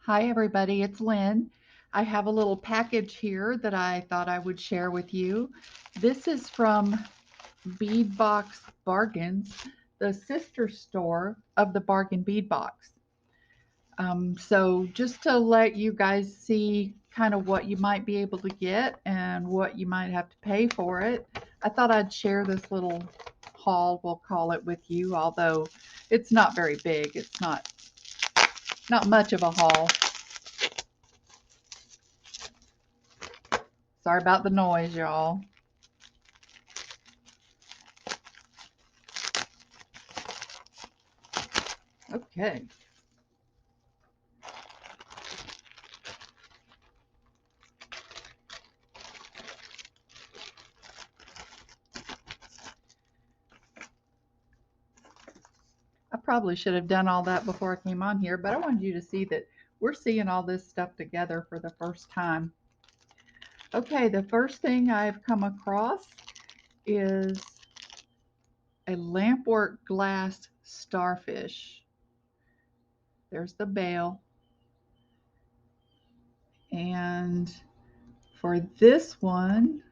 Hi everybody, it's Lynn. I have a little package here that I thought I would share with you. This is from Bead Box Bargains, the sister store of the Bargain Bead Box. So just to let you guys see kind of what you might be able to get and what you might have to pay for it, I thought I'd share this little haul, we'll call it, with you, although it's not very big. It's not much of a haul. Sorry about the noise, y'all. Okay. I probably should have done all that before I came on here, but I wanted you to see that we're seeing all this stuff together for the first time. Okay, the first thing I've come across is a lampwork glass starfish. There's the bail. And for this one,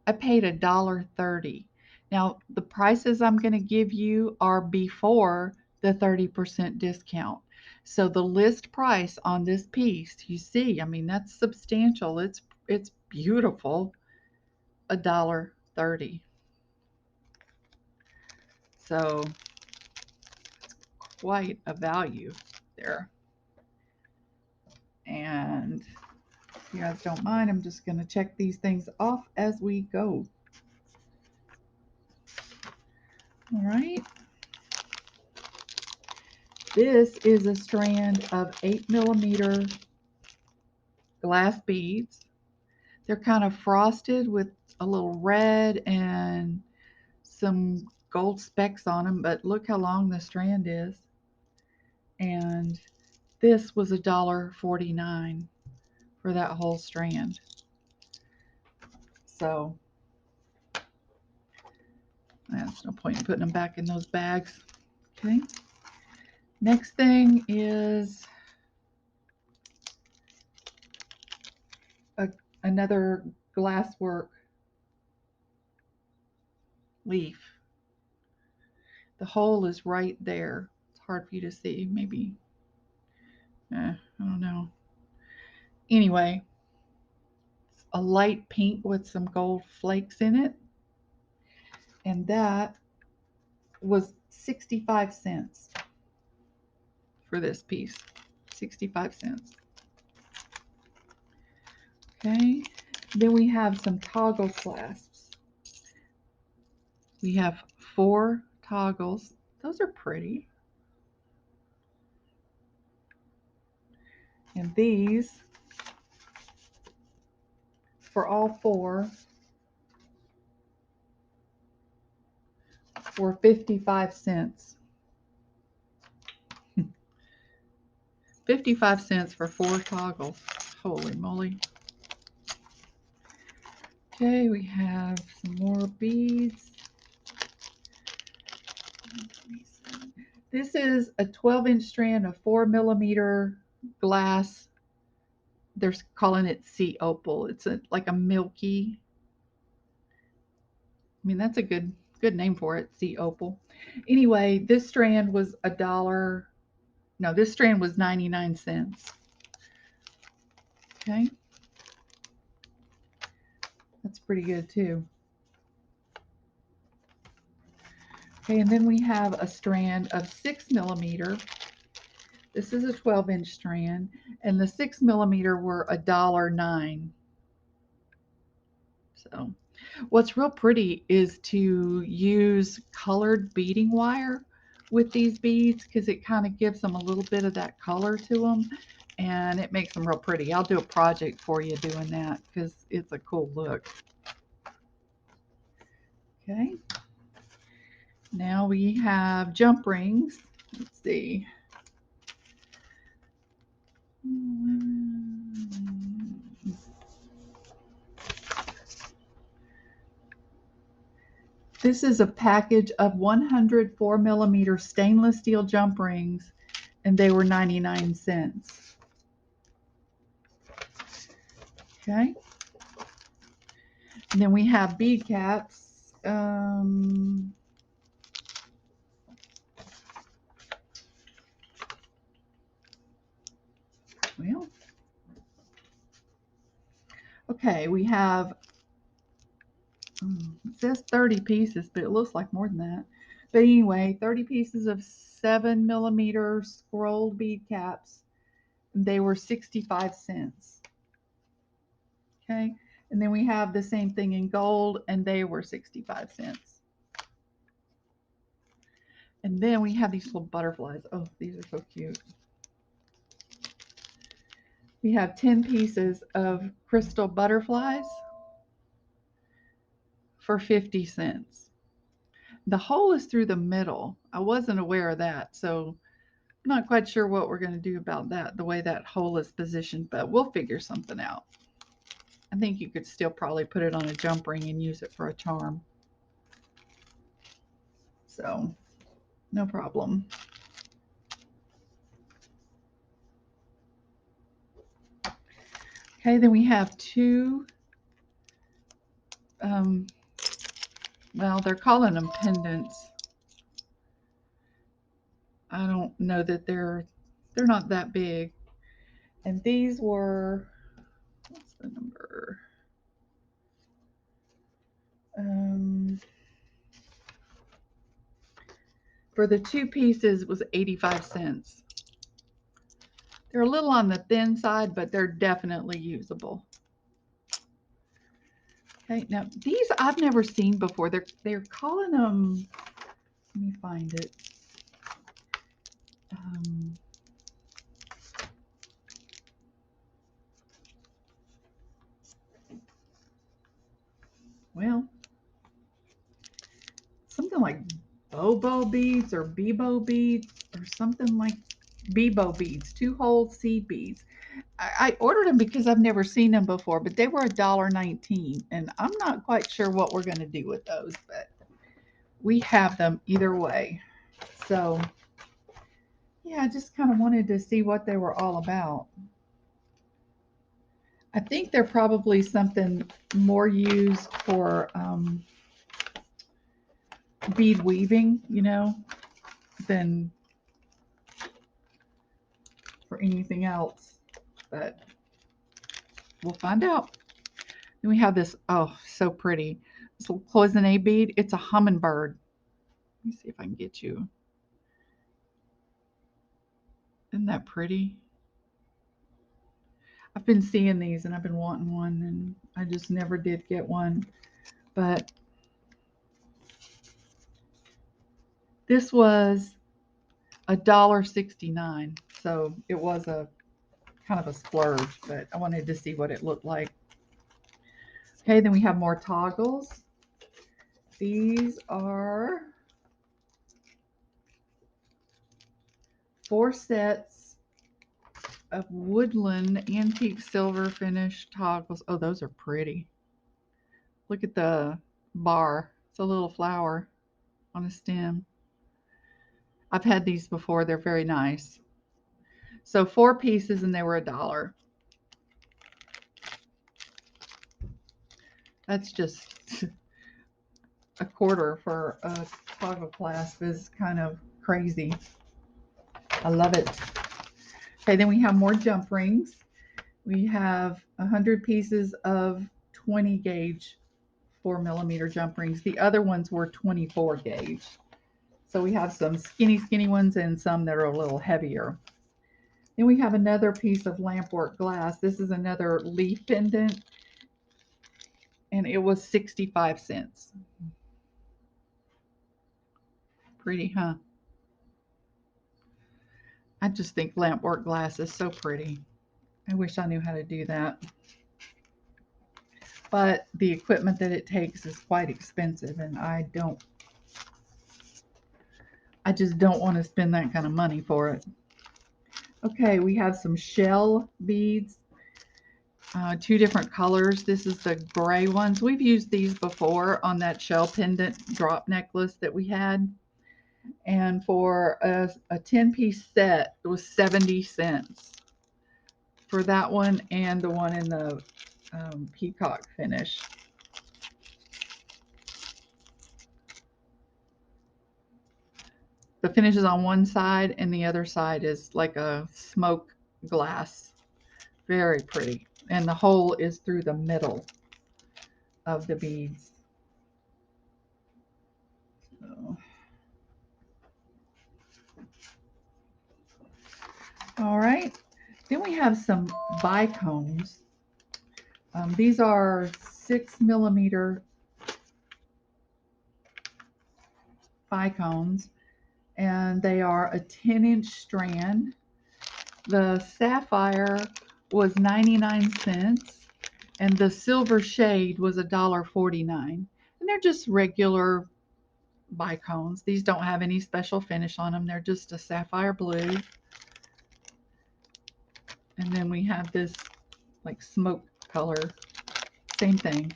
I paid $1.30. Now, the prices I'm going to give you are before the 30% discount. So the list price on this piece, you see, I mean, that's substantial. It's beautiful. $1.30. So quite a value there. And if you guys don't mind, I'm just going to check these things off as we go. All right. This is a strand of 8 millimeter glass beads. They're kind of frosted with a little red and some gold specks on them, but look how long the strand is. And this was $1.49 for that whole strand. So there's no point in putting them back in those bags. Okay. Next thing is another glasswork leaf. The hole is right there. It's hard for you to see. Maybe, I don't know. Anyway, it's a light pink with some gold flakes in it. And that was 65 cents for this piece. 65 cents. Okay. Then we have some toggle clasps. We have 4 toggles. Those are pretty. And these, for all 4, were 55 cents. 55 cents for 4 toggles. Holy moly. Okay, we have some more beads. This is a 12-inch strand of 4 millimeter glass. They're calling it sea opal. It's like a milky. I mean, that's a good name for it, sea opal. Anyway, this strand was a dollar. No, this strand was 99 cents. Okay. That's pretty good too. Okay, and then we have a strand of 6 millimeter. This is a 12-inch strand, and the 6 millimeter were $1.09. So, what's real pretty is to use colored beading wire with these beads because it kind of gives them a little bit of that color to them, and it makes them real pretty. I'll do a project for you doing that because it's a cool look. Okay. Now we have jump rings. Let's see. This is a package of 100 4 millimeter stainless steel jump rings. and they were 99 cents. Okay. And then we have bead caps. Well, okay, we have, it says 30 pieces, but it looks like more than that. But anyway, 30 pieces of 7mm scrolled bead caps. They were 65 cents. Okay. And then we have the same thing in gold, and they were 65 cents. And then we have these little butterflies. Oh, these are so cute. We have 10 pieces of crystal butterflies for 50 cents. The hole is through the middle. I wasn't aware of that, so I'm not quite sure what we're going to do about that, the way that hole is positioned, but we'll figure something out. I think you could still probably put it on a jump ring and use it for a charm. So, no problem. Okay, then we have two, well, they're calling them pendants. I don't know that they're not that big. And these were, what's the number? For the two pieces was 85 cents. They're a little on the thin side, but they're definitely usable. Okay, now these I've never seen before. They're calling them, let me find it. Well, something like Bobo beads or Bebo beads or something like Bebo beads, 2-hole seed beads. I ordered them because I've never seen them before, but they were $1.19, and I'm not quite sure what we're going to do with those, but we have them either way. So, yeah, I just kind of wanted to see what they were all about. I think they're probably something more used for bead weaving, than for anything else. But we'll find out. Then we have this, oh, so pretty. This little cloisonne bead. It's a hummingbird. Let me see if I can get you. Isn't that pretty? I've been seeing these and I've been wanting one, and I just never did get one. But this was $1.69, so it was a kind of a splurge, but I wanted to see what it looked like. Okay, then we have more toggles. These are 4 sets of woodland antique silver finish toggles. Oh, those are pretty. Look at the bar. It's a little flower on a stem. I've had these before. They're very nice. So 4 pieces and they were $1. That's just a quarter for a toggle clasp is kind of crazy. I love it. Okay, then we have more jump rings. We have 100 pieces of 20 gauge 4mm jump rings. The other ones were 24 gauge. So we have some skinny ones and some that are a little heavier. Then we have another piece of lampwork glass. This is another leaf pendant, and it was 65 cents. Pretty, huh? I just think lampwork glass is so pretty. I wish I knew how to do that. But the equipment that it takes is quite expensive, and I just don't want to spend that kind of money for it. Okay, we have some shell beads, 2 different colors. This is the gray ones. We've used these before on that shell pendant drop necklace that we had. And for a 10-piece set, it was 70 cents for that one and the one in the peacock finish. The finish is on one side, and the other side is like a smoke glass. Very pretty. And the hole is through the middle of the beads. So, all right. Then we have some bicones. These are 6 millimeter bicones, and they are a 10-inch strand. The sapphire was 99 cents, and the silver shade was $1.49. And they're just regular bicones. These don't have any special finish on them. They're just a sapphire blue. And then we have this like smoke color. Same thing,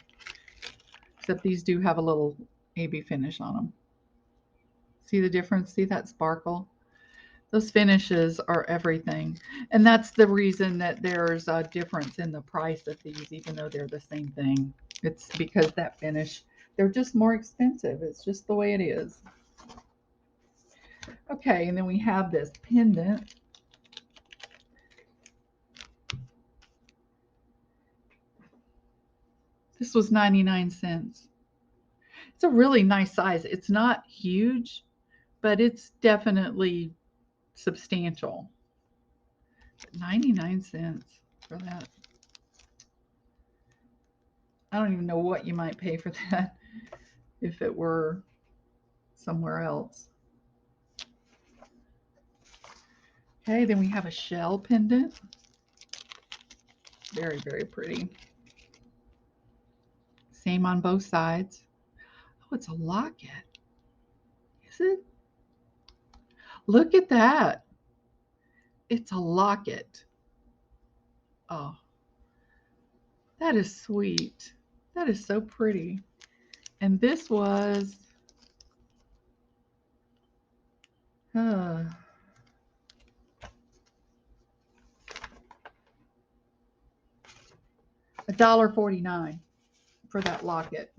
except these do have a little AB finish on them. See the difference? See that sparkle? Those finishes are everything. And that's the reason that there's a difference in the price of these, even though they're the same thing. It's because that finish, they're just more expensive. It's just the way it is. Okay, and then we have this pendant. This was 99 cents. It's a really nice size. It's not huge, but it's definitely substantial. 99 cents for that. I don't even know what you might pay for that if it were somewhere else. Okay, then we have a shell pendant. Very, very pretty. Same on both sides. Oh, it's a locket. Is it? Look at that. It's a locket. Oh, that is sweet. That is so pretty. And this was uh, $1.49 for that locket.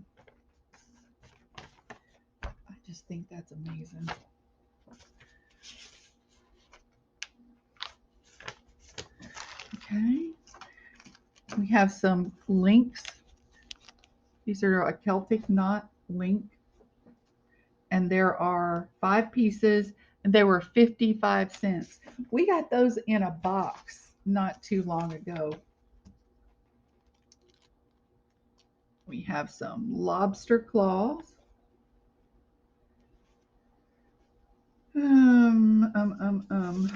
I just think that's amazing. Okay. We have some links. These are a Celtic knot link, and there are 5 pieces, and they were 55 cents. We got those in a box not too long ago. We have some lobster claws. Um, um, um, um.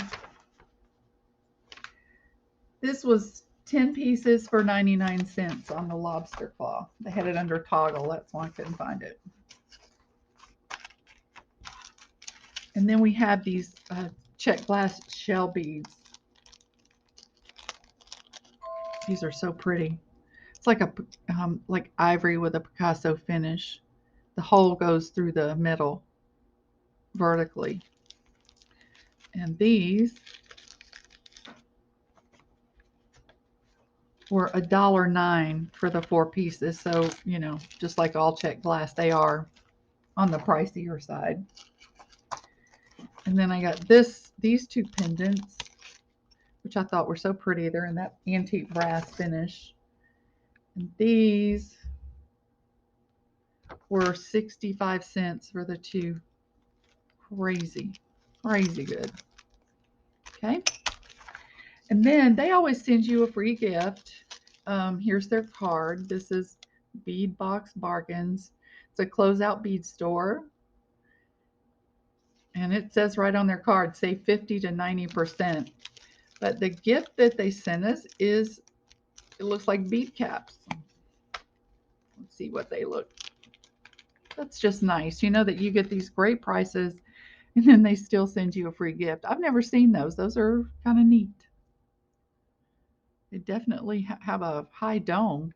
This was 10 pieces for 99 cents on the lobster claw. They had it under toggle. That's why I couldn't find it. And then we have these check glass shell beads. These are so pretty. It's like a like ivory with a Picasso finish. The hole goes through the middle vertically. And these were $1.09 for the 4 pieces. So, you know, just like all check glass, they are on the pricier side. And then I got these 2 pendants, which I thought were so pretty. They're in that antique brass finish. And these were 65 cents for the 2. Crazy, crazy good. Okay. And then they always send you a free gift. Here's their card. This is Bead Box Bargains. It's a closeout bead store. And it says right on their card, save 50 to 90%. But the gift that they sent us is, it looks like bead caps. Let's see what they look. That's just nice. You know that you get these great prices and then they still send you a free gift. I've never seen those. Those are kind of neat. They definitely have a high dome.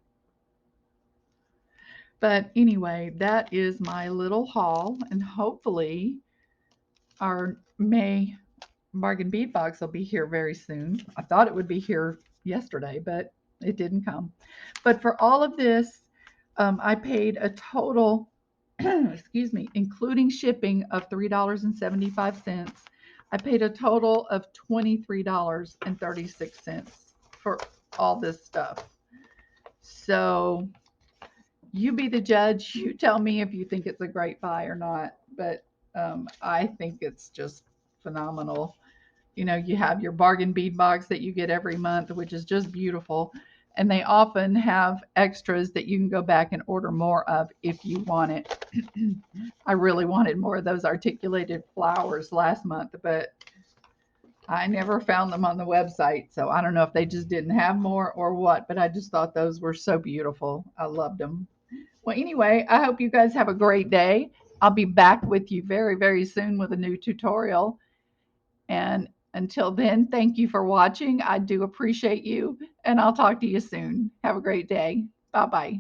But anyway, that is my little haul, and hopefully our May Bargain Bead Box will be here very soon. I thought it would be here yesterday, but it didn't come. But for all of this, I paid a total, excuse me, including shipping of $3.75. I paid a total of $23.36 for all this stuff. So you be the judge. You tell me if you think it's a great buy or not. But I think it's just phenomenal. You know, you have your bargain bead box that you get every month, which is just beautiful. And they often have extras that you can go back and order more of if you want it. I really wanted more of those articulated flowers last month, but I never found them on the website. So I don't know if they just didn't have more or what, but I just thought those were so beautiful. I loved them. Well, anyway, I hope you guys have a great day. I'll be back with you very, very soon with a new tutorial. And until then, thank you for watching. I do appreciate you, and I'll talk to you soon. Have a great day. Bye bye.